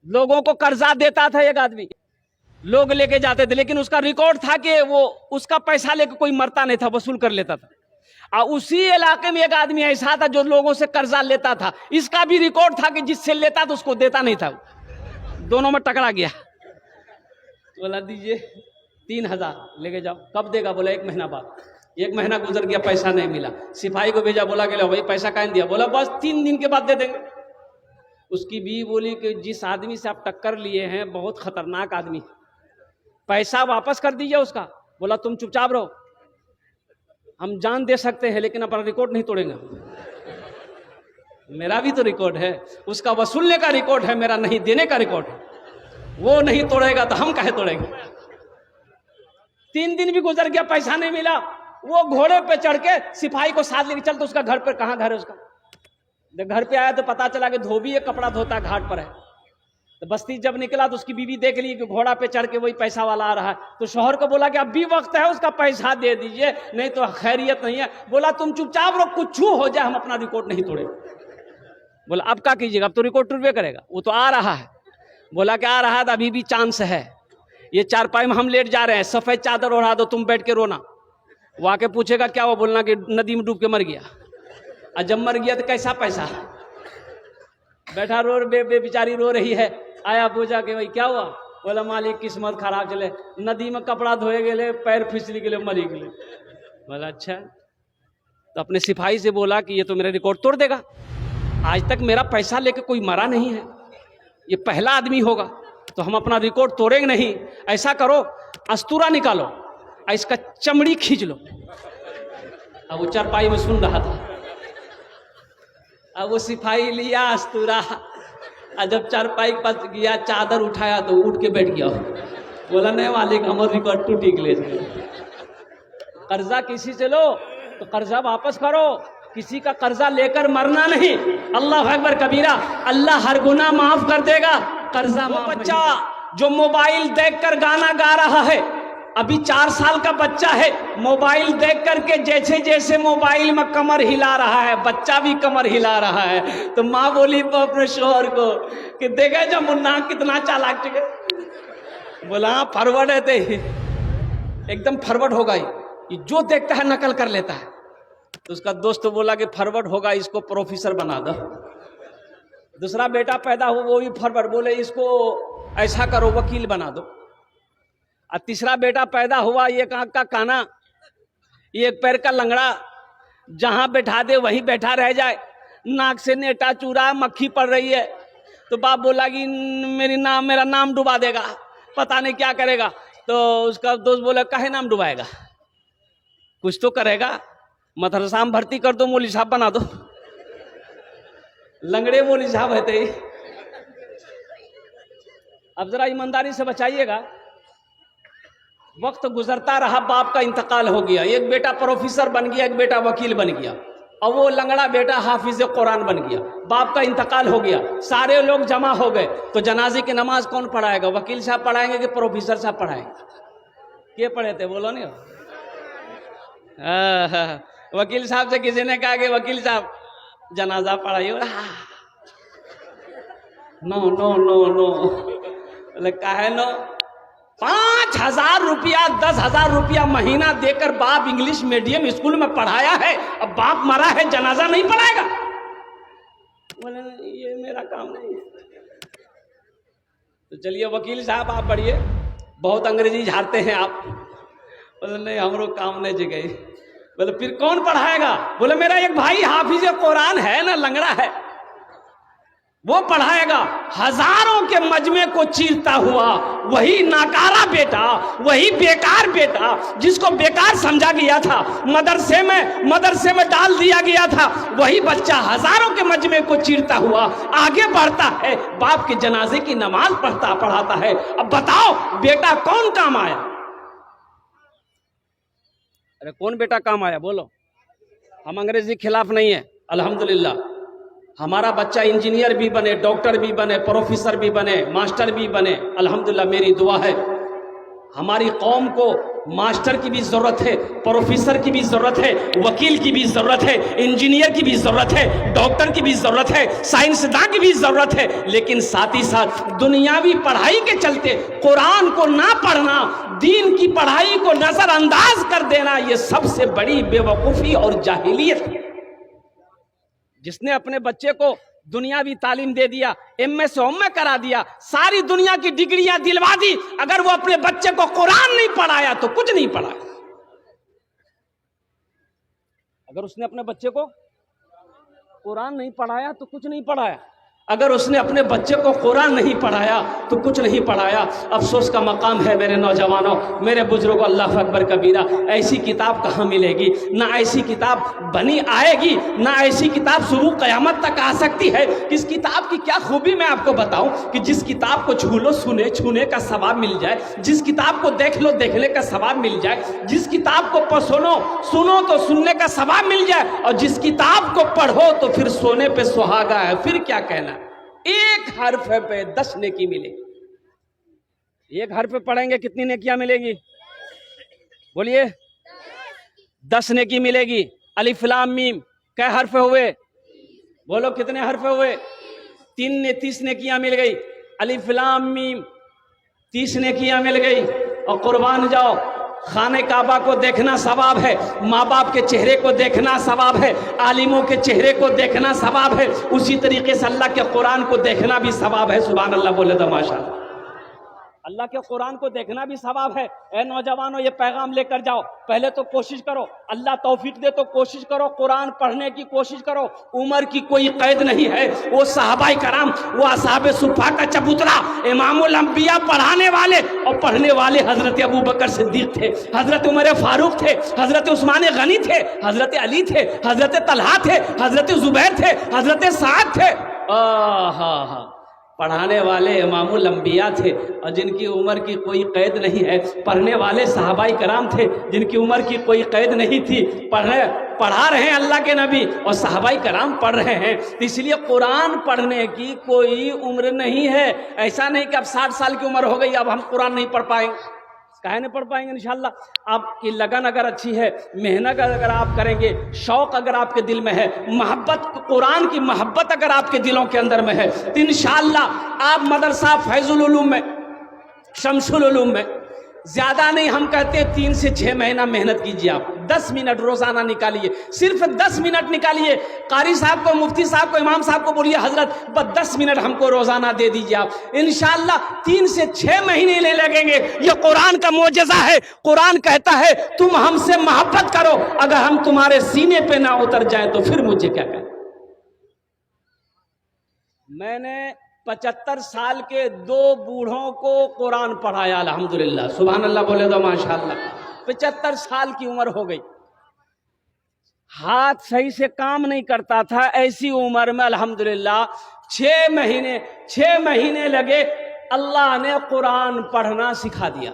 लोगों को कर्जा देता था एक आदमी, लोग लेके जाते थे, लेकिन उसका रिकॉर्ड था कि वो उसका पैसा लेके कोई मरता नहीं था, वसूल कर लेता था। और उसी इलाके में एक आदमी ऐसा था जो लोगों से कर्जा लेता था, इसका भी रिकॉर्ड था कि जिससे लेता तो उसको देता नहीं था। दोनों में टकरा गया। बोला दीजिए 3,000 लेके जाओ। कब देगा? बोला 1 महीना बाद। 1 महीना गुजर गया, पैसा नहीं मिला। सिपाही को भेजा, बोला कि भाई पैसा कहाँ दिया? बोला बस 3 दिन के बाद दे देंगे। उसकी बीवी बोली कि जिस आदमी से आप टक्कर लिए हैं बहुत खतरनाक आदमी, पैसा वापस कर दीजिए उसका। बोला तुम चुपचाप रहो, हम जान दे सकते हैं लेकिन अपना रिकॉर्ड नहीं तोड़ेंगे। मेरा भी तो रिकॉर्ड है, उसका वसूलने का रिकॉर्ड है, मेरा नहीं देने का रिकॉर्ड है। वो नहीं तोड़ेगा तो हम काहे तोड़ेंगे? 3 दिन भी गुजर गया, पैसा नहीं मिला। वो घोड़े पे चढ़ के सिपाही को साथ लेके चल, तो उसका घर पर, कहाँ घर है उसका? जब घर पे आया तो पता चला कि धोबी एक कपड़ा धोता घाट पर है। तो बस्ती जब निकला तो उसकी बीवी देख ली कि घोड़ा पे चढ़ के वही पैसा वाला आ रहा है, तो शौहर को बोला कि अब भी वक्त है, उसका पैसा दे दीजिए, नहीं तो खैरियत नहीं है। बोला तुम चुपचाप रहो, कुछ हो जाए हम अपना रिकॉर्ड नहीं तोड़े। बोला अब क्या कीजिएगा? अब तो रिकॉर्ड टूटबे करेगा, वो तो आ रहा है। बोला कि आ रहा है तो अभी भी चांस है, ये चारपाई में हम लेट जा रहे हैं, सफेद चादर ओढ़ा दो, तुम बैठ के रोना। वो आके पूछेगा क्या हुआ? बोलना कि नदी में डूब के मर गया। और जब मर गया तो कैसा पैसा? बैठा रो, बेचारी रो रही है। आया पूछा कि भाई क्या हुआ? बोला मालिक किस्मत खराब चले, नदी में कपड़ा धोए गए, पैर फिसली गए, मरी गए। बोला अच्छा। तो अपने सिपाही से बोला कि ये तो मेरा रिकॉर्ड तोड़ देगा, आज तक मेरा पैसा लेके कोई मरा नहीं है, ये पहला आदमी होगा, तो हम अपना रिकॉर्ड तोड़ेंगे नहीं। ऐसा करो, अस्तूरा निकालो और इसका चमड़ी खींच लो। अब वो चारपाई में सुन रहा था। अब वो सिपाही लिया अस्तूरा, और जब चारपाई के पास गया, चादर उठाया तो उठ के बैठ गया। बोला नहीं मालिक, हमारा रिकॉर्ड टूट गए। कर्जा किसी से लो तो कर्जा वापस करो, किसी का कर्जा लेकर मरना नहीं। अल्लाह अकबर कबीरा, अल्लाह हर गुनाह माफ कर देगा, कर्जा माफ। बच्चा जो मोबाइल देखकर गाना गा रहा है, अभी 4 साल का बच्चा है, मोबाइल देख करके जैसे जैसे मोबाइल में कमर हिला रहा है, बच्चा भी कमर हिला रहा है। तो माँ बोली अपने शोहर को कि देखा जब मुन्ना कितना चालाक चुके। बोला फॉरवर्ड है, एकदम फॉरवर्ड होगा, ये जो देखता है नकल कर लेता है। तो उसका दोस्त बोला कि फॉरवर्ड होगा, इसको प्रोफेसर बना दो। दूसरा बेटा पैदा हुआ, वो भी फॉरवर्ड, बोले इसको ऐसा करो वकील बना दो। और तीसरा बेटा पैदा हुआ, एक आंख का काना, एक पैर का लंगड़ा, जहां बैठा दे वहीं बैठा रह जाए, नाक से नेटा चूरा, मक्खी पड़ रही है। तो बाप बोला कि मेरा नाम डुबा देगा, पता नहीं क्या करेगा। तो उसका दोस्त बोला काहे नाम डुबाएगा, कुछ तो करेगा, मदरसा में भर्ती कर दो, मौलवी साहब बना दो। लंगड़े मौलवी साहब है थे। अब जरा ईमानदारी से बचाइएगा। वक्त गुजरता रहा, बाप का इंतकाल हो गया, एक बेटा प्रोफेसर बन गया, एक बेटा वकील बन गया, और वो लंगड़ा बेटा हाफिज कुरान बन गया। बाप का इंतकाल हो गया, सारे लोग जमा हो गए, तो जनाजे की नमाज कौन पढ़ाएगा? वकील साहब पढ़ाएंगे कि प्रोफेसर साहब पढ़ाएंगे? के पढ़े थे बोलो नहीं? वकील साहब से किसी ने कहा कि वकील साहब जनाजा पढ़ाइए। नो नो नो नो, काहे नो? 5,000 रुपया 10,000 रुपया महीना देकर बाप इंग्लिश मीडियम स्कूल में पढ़ाया है, अब बाप मरा है, जनाजा नहीं पढ़ाएगा? बोले ये मेरा काम नहीं है। तो चलिए वकील साहब आप पढ़िए, बहुत अंग्रेजी झाड़ते हैं आप। बोले नहीं हमरो काम नहीं जगह। बोले फिर कौन पढ़ाएगा? बोले मेरा एक भाई हाफिज कुरान है ना, लंगड़ा है, वो पढ़ाएगा। हजारों के मजमे को चीरता हुआ वही नाकारा बेटा, वही बेकार बेटा जिसको बेकार समझा गया था, मदरसे में डाल दिया गया था, वही बच्चा हजारों के मजमे को चीरता हुआ आगे बढ़ता है, बाप के जनाजे की नमाज पढ़ाता है। अब बताओ बेटा कौन काम आया? अरे कौन बेटा काम आया बोलो? हम अंग्रेजी के खिलाफ नहीं है, अल्हम्दुलिल्लाह हमारा बच्चा इंजीनियर भी बने, डॉक्टर भी बने, प्रोफेसर भी बने, मास्टर भी बने, अल्हम्दुलिल्लाह मेरी दुआ है। हमारी कौम को मास्टर की भी ज़रूरत है, प्रोफेसर की भी ज़रूरत है, वकील की भी ज़रूरत है, इंजीनियर की भी ज़रूरत है, डॉक्टर की भी ज़रूरत है, साइंसदान की भी ज़रूरत है। लेकिन साथ ही साथ दुनियावी पढ़ाई के चलते कुरान को ना पढ़ना, दीन की पढ़ाई को नज़रअंदाज कर देना, ये सबसे बड़ी बेवकूफ़ी और जाहिलियत है। जिसने अपने बच्चे को दुनियावी तालीम दे दिया, एमए से एमए करा दिया, सारी दुनिया की डिग्रियां दिलवा दी, अगर वो अपने बच्चे को कुरान नहीं पढ़ाया तो कुछ नहीं पढ़ाया। अगर उसने अपने बच्चे को कुरान नहीं पढ़ाया तो कुछ नहीं पढ़ाया। अगर उसने अपने बच्चे को कुरान नहीं पढ़ाया तो कुछ नहीं पढ़ाया। अफसोस का मकाम है मेरे नौजवानों, मेरे बुजुर्गों, अल्लाह अकबर कबीरा। ऐसी किताब कहाँ मिलेगी? ना ऐसी किताब बनी आएगी, ना ऐसी किताब सुबह क़यामत तक आ सकती है। इस किताब की क्या खूबी मैं आपको बताऊं कि जिस किताब को छू लो छूने छूने का सवाब मिल जाए, जिस किताब को देख लो देखने का सवाब मिल जाए, जिस किताब को सुनो सुनो तो सुनने का सवाब मिल जाए, और जिस किताब को पढ़ो तो फिर सोने पे सुहागा है। फिर क्या कहना, एक हर्फ पे 10 नेकी मिलेगी। एक हर्फ पे पढ़ेंगे कितनी नेकियां मिलेगी? बोलिए, 10 नेकी मिलेगी। अलिफ लाम मीम कै हर्फ हुए? बोलो कितने हर्फ हुए? 30 नेकियां मिल गई। अलिफ लाम मीम 30 नेकियां मिल गई। और कुर्बान जाओ, खाने काबा को देखना सवाब है, माँ बाप के चेहरे को देखना सवाब है, आलिमों के चेहरे को देखना सवाब है, उसी तरीके से अल्लाह के कुरान को देखना भी सवाब है। सुभान अल्लाह बोले तो माशाअल्लाह। अल्लाह के कुरान को देखना भी सवाब है। ए नौजवानों, ये पैगाम लेकर जाओ। पहले तो कोशिश करो, अल्लाह तौफीक दे तो कोशिश करो, कुरान पढ़ने की कोशिश करो। उम्र की कोई कैद नहीं है। वो सहाबाए कराम, वो असहाबे सुफ़ा का चबूतरा, इमामुल अंबिया पढ़ाने वाले और पढ़ने वाले हजरत अबू बकर सिद्दीक थे, हजरत उमर फारूक थे, हजरत उस्मान गनी थे, हजरत अली थे, हजरत तलहा थे, हजरत जुबैर थे, हजरत साद थे। हा पढ़ाने वाले इमामुल अंबिया थे और जिनकी उम्र की कोई कैद नहीं है। पढ़ने वाले सहाबाए कराम थे जिनकी उम्र की कोई कैद नहीं थी। पढ़ा रहे हैं अल्लाह के नबी और सहाबाए कराम पढ़ रहे हैं। तो इसलिए कुरान पढ़ने की कोई उम्र नहीं है। ऐसा नहीं कि अब 60 साल की उम्र हो गई अब हम कुरान नहीं पढ़ पाएंगे। काहे नहीं पढ़ पाएंगे? इंशाअल्लाह आपकी लगन अगर अच्छी है, मेहनत अगर आप करेंगे, शौक अगर आपके दिल में है, मोहब्बत, कुरान की मोहब्बत अगर आपके दिलों के अंदर में है, तो इंशाअल्लाह आप मदरसा फैजुल उलूम में, शमसुल उलूम में, ज्यादा नहीं हम कहते हैं 3 से 6 महीना मेहनत कीजिए। आप 10 मिनट रोजाना निकालिए, सिर्फ 10 मिनट निकालिए। कारी साहब को, मुफ्ती साहब को, इमाम साहब को बोलिए हजरत बस 10 मिनट हमको रोजाना दे दीजिए आप। इंशाअल्लाह 3 से 6 महीने ले लगेंगे। ये कुरान का मोजज़ा है। कुरान कहता है तुम हमसे मोहब्बत करो, अगर हम तुम्हारे सीने पे ना उतर जाए तो फिर मुझे क्या कहें। मैंने 75 साल के 2 बूढ़ों को कुरान पढ़ाया, अल्हम्दुलिल्लाह। सुभान अल्लाह बोले तो माशाअल्लाह। 75 साल की उम्र हो गई, हाथ सही से काम नहीं करता था। ऐसी उम्र में अल्हम्दुलिल्लाह 6 महीने लगे, अल्लाह ने कुरान पढ़ना सिखा दिया।